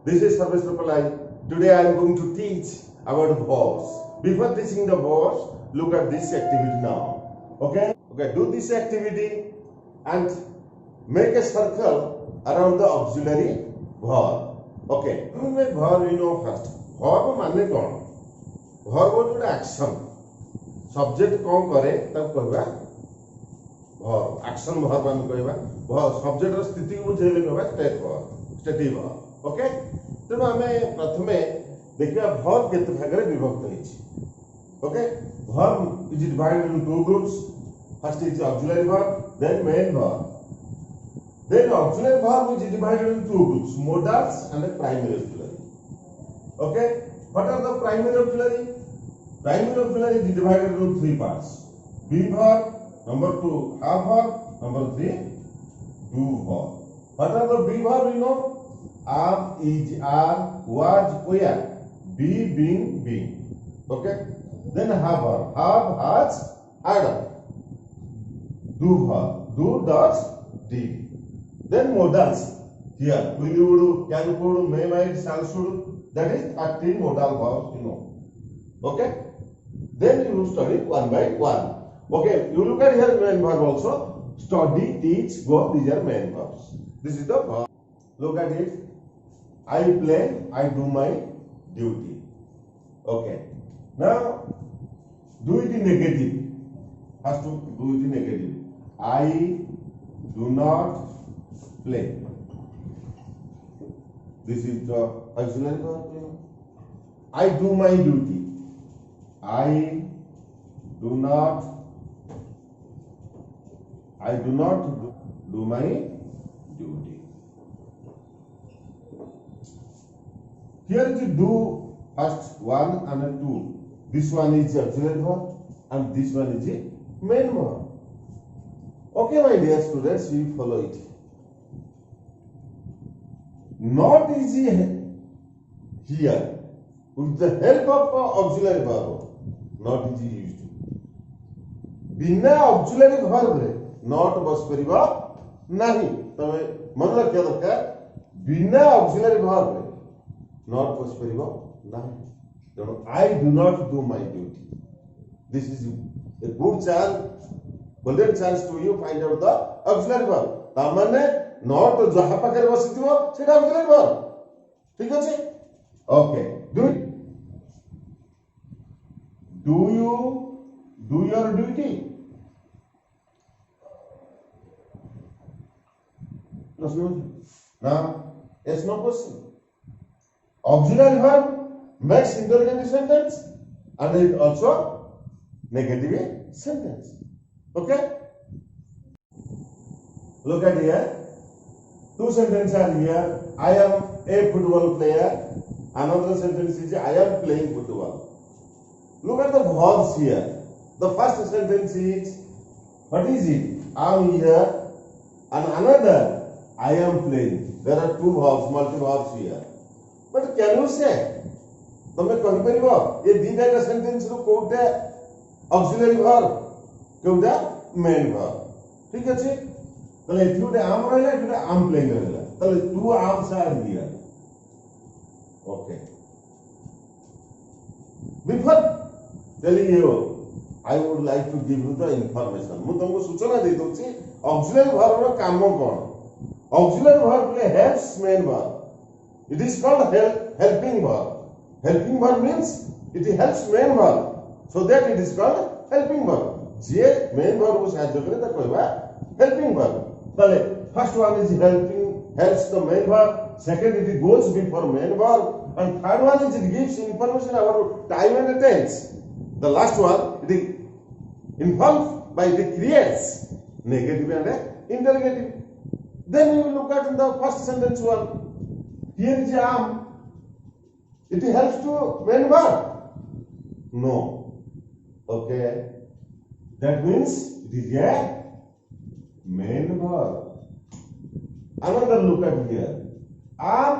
This is Service Reply. Today I am going to teach about verbs. Before teaching the verbs, look at this activity now. Okay? Okay, do this activity and make a circle around the auxiliary verb. Okay, verb you know first. Verb माने कौन? Verb is an action. Subject कौन करे तब कहवा verb. Action verb मान कहवा. Verb subject ର स्थिति को बुझेले कहवा state verb. Stative verb. Okay तेणु आम प्रथम देखा verb केते भाग में विभक्त होइछि okay verb is divided into two groups. First is auxiliary verb, then main verb. Then auxiliary verb is divided into two groups, modals and primary auxiliary. Okay, what are the primary auxiliary? Primary auxiliary is divided into three parts: be verb, number two have verb, number three do verb. What are the be verb? You know, am, is, are, was, were, be, being, being. Okay. Then have verb, have, has, had. Do verb, do, does, did. Then modals. Here, will, would, can, could, may, might, shall, should. That is 13 modal verbs. You know. Okay. Then you study one by one. Okay. You look at here main verb also. Study, teach, go. These are main verbs. This is the verb. Look at it. I play, I do my duty. Okay. Now, do it in negative. Has to do it in negative. I do not play. This is the auxiliary verb. I do my duty. I do not do my duty. Here is do first one and two. This one is auxiliary verb and this one is the main verb. Okay, my dear students, we follow it. Not easy here with the help of auxiliary verb. Not easy used. बिना auxiliary verb रे not बस परिवा नहीं तमे मन रखिया दरकार बिना auxiliary verb रे not बस परिवा नहीं तेणु I do not do my duty. This is a good chance, golden chance to you find out the auxiliary verb. ता माने not जहाँ पाखे बसिथिबो सेटा auxiliary verb. ठीक अछि? Okay. Do it. Do you do your duty? Now, yes, no question. Auxiliary verb makes interrogative sentence and it also negative sentence. Okay? Look at here. Two sentences are here. I am a football player. Another sentence is I am playing football. Look at the verbs here. The first sentence is what is it? I am here. And another I am playing. There are two verbs, multi verbs here. But can you say? तमे कहि परिबो ये दीटा का sentence रो कोटा auxiliary verb कोटा main verb ठीक अछि तले एथुडे आम रहला एथुडे आम प्लेइंग रहला तले two arms are here okay before telling you I would like to give you the information. मु तुमको सूचना दे दोछि ऑक्सिलरी वर्ब रो काम कोन ऑक्सिलरी वर्ब ले helps main verb. It is called helping verb. Helping verb means it helps main verb. So that it is called helping verb. J main verb को सहायता करे त कहबा helping verb. तले first one is helping helps the main verb. Second it goes before main verb. And third one is it gives information about time and tense. The last one it involves by it creates negative and interrogative. Then you look at the first sentence one. Here is am. It helps to main verb. No. Okay. That means it is a main verb. Another look at here. Am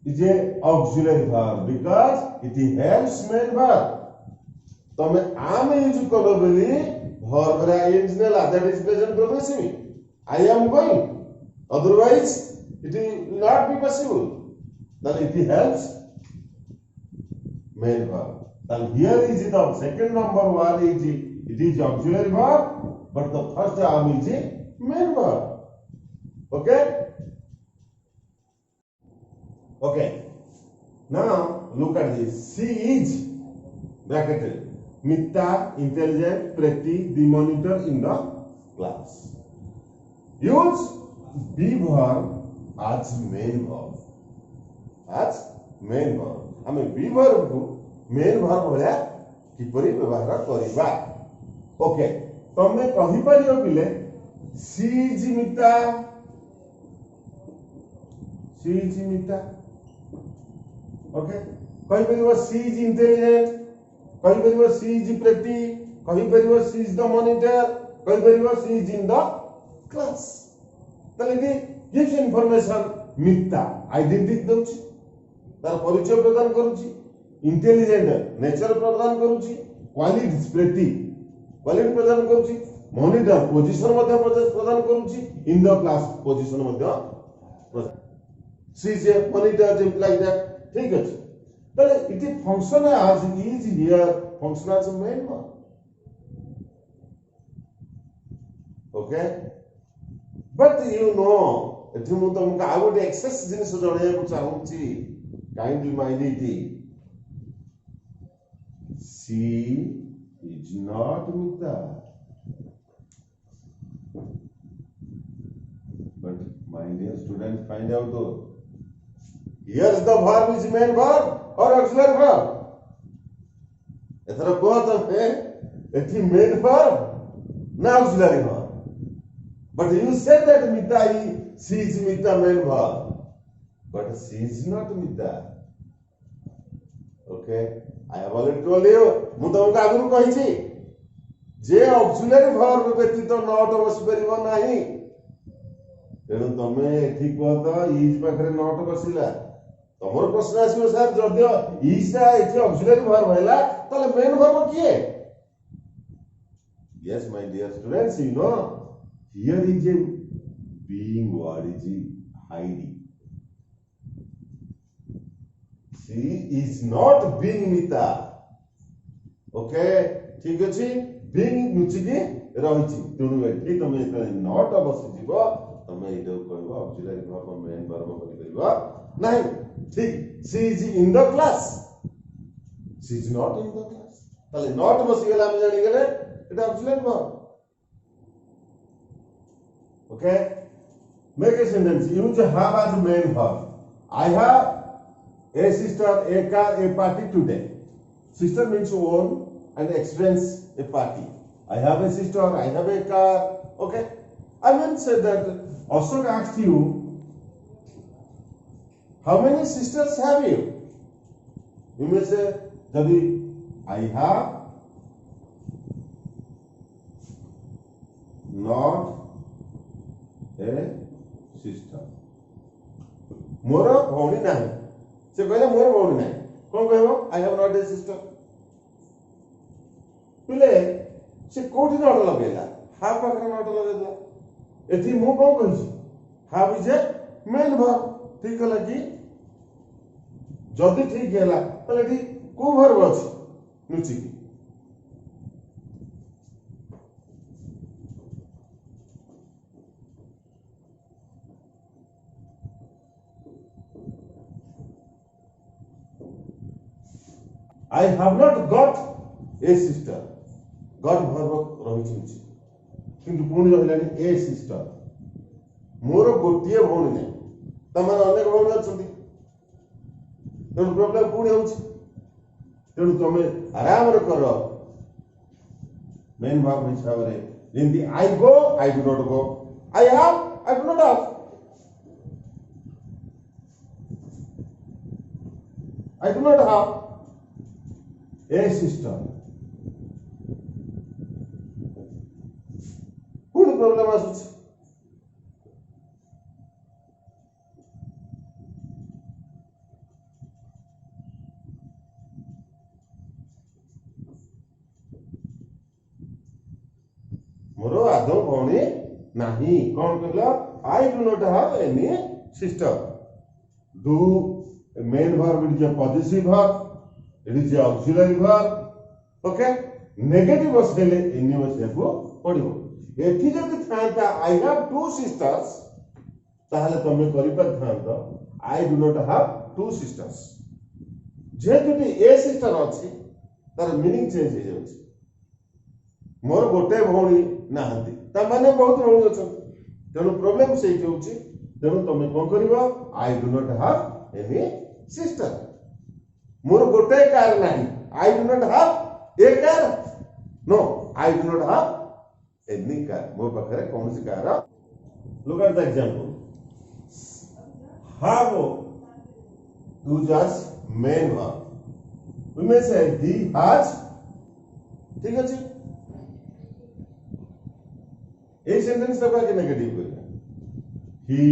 is a auxiliary verb because it helps main verb. तमे am use करो बोली verb रे ing नेला that is present progressive. I am going. Otherwise it will not be possible. then it helps main verb. Then here is the second number one is it is auxiliary verb, but the first arm is main verb. Okay? Okay. Now look at this. She is bracketed. Mita, intelligent, pretty, the monitor in the class. Use be verb as main verb. As main verb. I mean be verb को main verb भलिया किपरि व्यवहार करिबा. Okay. तमे कहि परियो पिले she is Mita. She is Mita. Okay. कहि परियो she is intelligent. कहि परियो she is pretty. कहि परियो she is the monitor. कहि परियो she is in the class. ताले gives information Mita identity दउछि. तार परिचय प्रदान करूछि. इंटेलिजेंट नेचर प्रदान करूछि. क्वालिटीज प्रेटी क्वालिटी प्रदान करूछि. मॉनिटर पोजीशन मध्ये प्रदान करूछि. इन द क्लास पोजीशन मध्ये she is a monitor just like that. ठीक अछि. ताले it function as is here function as main verb. Okay but you know एथि मु तुमका आ गोटे एक्सेस जिनिस जणैया को चाहूछि. Kindly mind it. She is not Mita. But my dear students, find out though. Here the verb is main verb or auxiliary verb. एथरा को तमे एथि main verb ना auxiliary verb. But you said that Mita she is Mita main verb. But she is not Mita. Okay. I have already told you, मु तुमको आगुरु कहिछि जे auxiliary verb व्यतीत not बसि परिबो नाही. तेणु तमे ठीक कहत इज पाखरे नॉट बसिला. तमर प्रश्न आसीबो सर जदि इज ता एथि ऑक्सिलरी वर्ब हैला तले मेन वर्ब किए? Yes my dear students, you know here is a being word is hiding. She is not being Mita. Okay, ठीक अछि. being नुचिकी रहिछि. तेणु एठी तमे एता नॉट बसि जिवो तमे एटा कहबो ऑक्सिलरी वर्ब मेन वर्ब बनि परिबो नाही. ठीक. she is in the class. she is not in the class. ताले नॉट बसि गेला हम जानि गेले एटा auxiliary verb. Okay, make a sentence. Use have as main verb. I have a sister, a car, a party today. Sister means own and experience a party. I have a sister, I have a car. Okay. I mean say that Ashok asked you, how many sisters have you? You may say, Jadi, I have not a sister. मोर भौणी नाही. से कहले मोर भौणी नाही. कोन कहबो I have not a sister. पिले से कोठी not लगेला. Half पाखरे नॉट लगेला. एथि मु कोन कहिछि have is a main verb. ठीक हला कि जदी ठीक हैला तले एथि को वर्ब अछि नुची की. I have not got a sister. Got verb रहिछि. किंतु पुणी रहिलानी a sister. मोर गोटिए भौणी नै. तमन अनेक भौणी अछंती. तेणु प्रॉब्लम पुणी होछि. तेणु तमे आराम रे करो. मेन वर्ब हिसाब रे जेंति I go, I do not go. I have, I do not have. I do not have a sister. Who problem asus? मोरो आदो भौणी नाही. कोन कहला I do not have any sister. Do A main verb it is a possessive verb, it is a auxiliary verb. Okay? Negative was any was podibo. एठी जदि थांता I have two sisters ताहले तमे करि पर थांतो I do not have two sisters. जेतुटी a sister अछि तार मीनिंग चेंज हो जाउछि. मोर गोटे भौणी नाहंती ता माने बहुत भौणी अछन तेनु प्रॉब्लम से होउछि. तेनु तमे कोन करिवो I do not have any sister. मोर गोटे कार नाही I do not have a car. No, I do not have any car. मो पाखरे कौन सी car. Look at the example. Have use as main verb. We may say he has. ठीक है जी. ये sentence तक आके नेगेटिव करेगा. He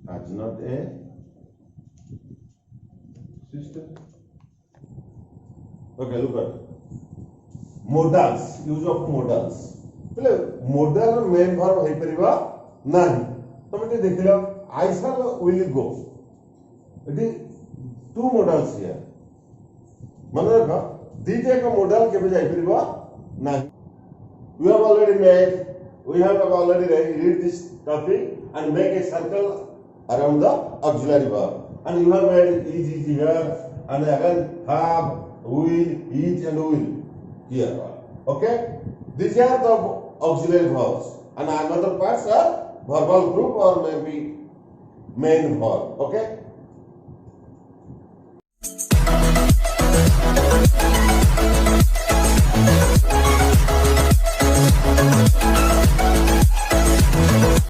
has not a sister. Okay, look at modals. Use of modals. पहले modal main verb है परिवा नहीं. तो मैं देख लिया. I shall will go. It is two modals here. मानो रखा. दीजिए का modal के बजाय परिवा नहीं. We have already made. We have already read this topic and make a circle around the auxiliary verb. And you have made is here and again have. Will, is and will here. Okay? These are the auxiliary verbs and another parts are verbal group or maybe main verb. Okay?